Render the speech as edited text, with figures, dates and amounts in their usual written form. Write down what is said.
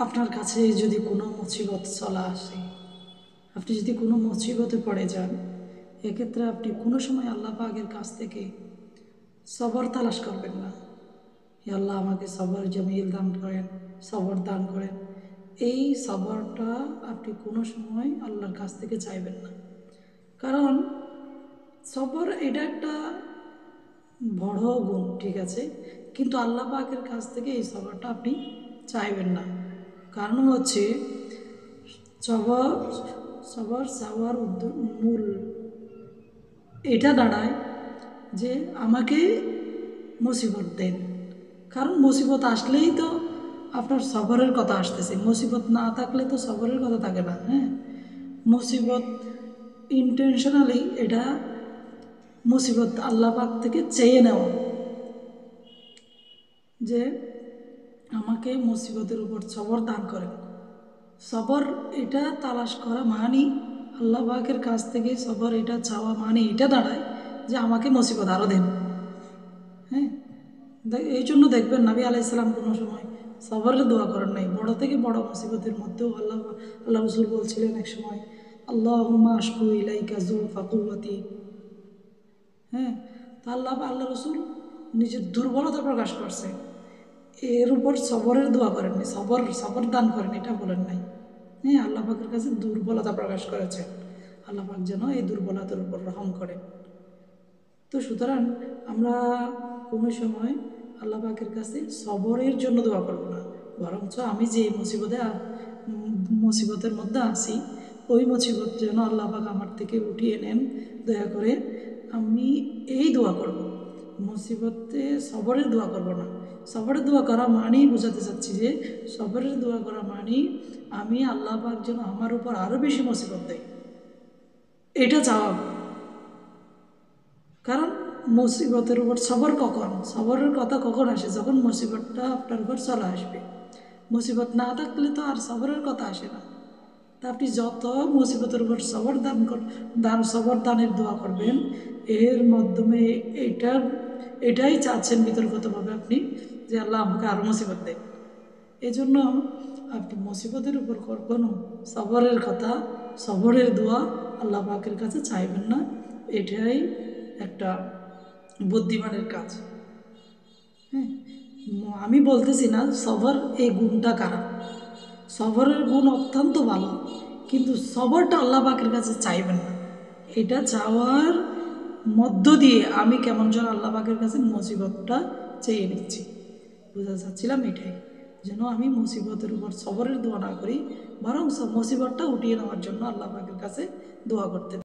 আপনার কাছে যদি কোনো মুসিবত চলে আসে, আপনি যদি কোনো মুসিবতে পড়ে যান, এক্ষেত্রে আপনি কোনো সময় আল্লাহ পাকের কাছ থেকে সবর তালাশ করবেন না। হে আল্লাহ, আমাকে সবর জমিল দান করেন, সবর দান করেন। এই সবরটা আপনি কোনো সময় আল্লাহর কাছ থেকে চাইবেন না, কারণ সবর এটা একটা বড় গুণ, ঠিক আছে, কিন্তু আল্লাহ পাকের কাছ থেকে এই সবরটা আপনি চাইবেন না। কারণ হচ্ছে সবর সবর চাওয়ার মূল এটা দাঁড়ায় যে আমাকে মুসিবত দেন, কারণ মুসিবত আসলেই তো আপনার সবরের কথা আসতেছে, মুসিবত না থাকলে তো সবরের কথা থাকে না। হ্যাঁ, মুসিবত ইন্টেনশনালি এটা মুসিবত আল্লাহ পাক থেকে চেয়ে নেওয়া, যে আমাকে মুসিবতের উপর সবর দান করেন। সবর এটা তালাশ করা মানে আল্লাহ পাকের কাছ থেকে সবর এটা চাওয়া মানে এটা দাঁড়ায় যে আমাকে মুসিবত আরও দেন। হ্যাঁ, এই জন্য দেখবেন নবী আলাইসাল্লাম কোনো সময় সবরের দোয়া করেন নাই। বড় থেকে বড় মুসিবতের মধ্যেও আল্লাহ রসুল বলছিলেন এক সময়, আল্লাহুম্মা আশকু ইলাইকা যুফা কুওয়াতি। হ্যাঁ, তা আল্লাহ রসুল নিজের দুর্বলতা প্রকাশ করছে, এর উপর সবরের দোয়া করেননি, সবর দান করেন এটা বলেন নাই। হ্যাঁ, আল্লাহ পাকের কাছে দুর্বলতা প্রকাশ করেছেন, আল্লাহ পাক যেন এই দুর্বলতার উপর রহম করেন। তো সুতরাং আমরা কোনো সময় আল্লাহ পাকের কাছে সবরের জন্য দোয়া করব না, বরঞ্চ আমি যে মুসিবতের মধ্যে আছি, ওই মুসিবত যেন আল্লাহ পাক আমার থেকে উঠিয়ে নেন দয়া করে, আমি এই দোয়া করব। মুসিবতে সবরের দোয়া করব না। সবরের দোয়া করা মানেই বোঝাতে চাচ্ছি যে সবরের দোয়া করা মানেই আমি আল্লাহ পাক যেন আমার উপর আরও বেশি মুসিবত দেয়, এটা চাওয়া। কারণ মুসিবতের উপর সবরের কথা কখন আসে? যখন মুসিবতটা আপনার উপর চলে আসবে। মুসিবত না থাকলে তো আর সবরের কথা আসে না। তা আপনি যত মুসিবতের উপর সবর দানের দোয়া করবেন, এর মাধ্যমে এটাই চাচ্ছেন বিতর্কতভাবে আপনি, যে আল্লাহ আমাকে আরও মুসিবত দেন। এই জন্য আপনি মুসিবতের উপর কখনো সবরের দোয়া আল্লাহ পাকের কাছে চাইবেন না। এটাই একটা বুদ্ধিমানের কাজ। হ্যাঁ, আমি বলতেছি না সবর এই গুণটা খারাপ, সবরের গুণ অত্যন্ত ভালো, কিন্তু সবরটা আল্লাহ পাকের কাছে চাইবেন না। এটা চাওয়ার মধ্য দিয়ে আমি কেমন যেন আল্লাহ পাকের কাছে মুসিবতটা চেয়ে নিচ্ছি, বোঝা চাচ্ছিলাম এটাই, যেন আমি মুসিবতের উপর সবরের দোয়া না করি, বরং মুসিবতটা উঠিয়ে নেওয়ার জন্য আল্লাহ পাকের কাছে দোয়া করতে